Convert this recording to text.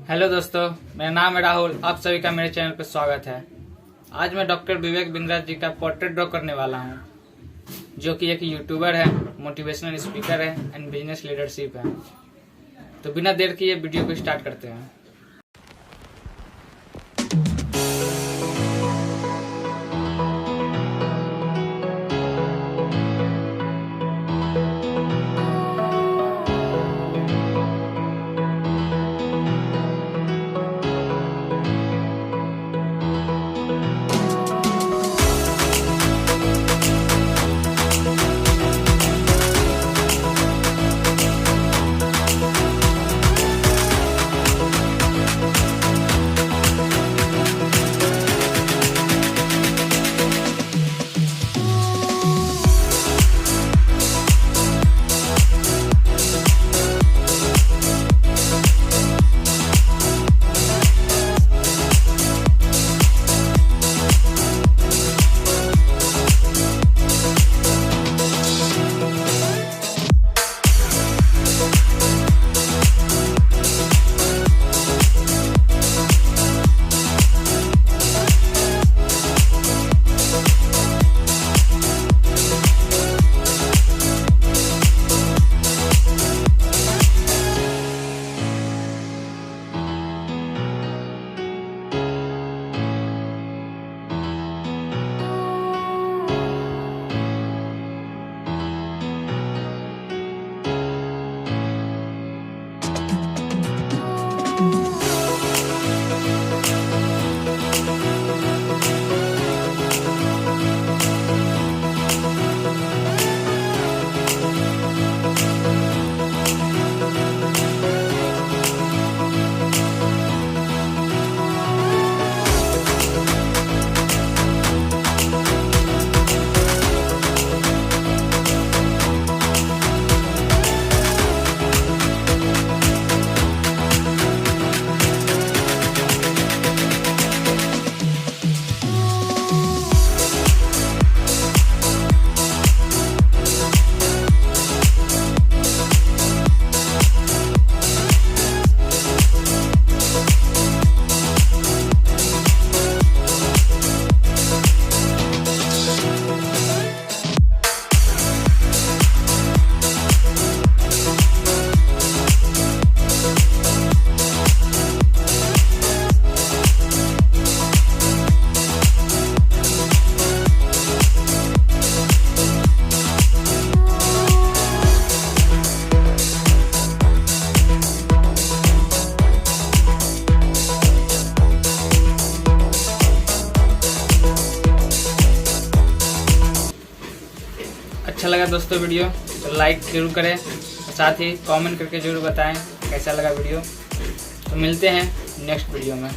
Hello दोस्तों, मेरा नाम है राहुल। आप सभी का मेरे चैनल पर स्वागत है। आज मैं डॉक्टर विवेक बिंद्रा जी का पोर्ट्रेट ड्रॉ करने वाला हूं, जो कि एक यूट्यूबर है, मोटिवेशनल स्पीकर है एंड बिजनेस लीडरशिप है। तो बिना देर किए वीडियो को स्टार्ट करते हैं। अच्छा लगा दोस्तों वीडियो तो लाइक जरूर करें, साथ ही कमेंट करके जरूर बताएं कैसा लगा वीडियो। तो मिलते हैं नेक्स्ट वीडियो में।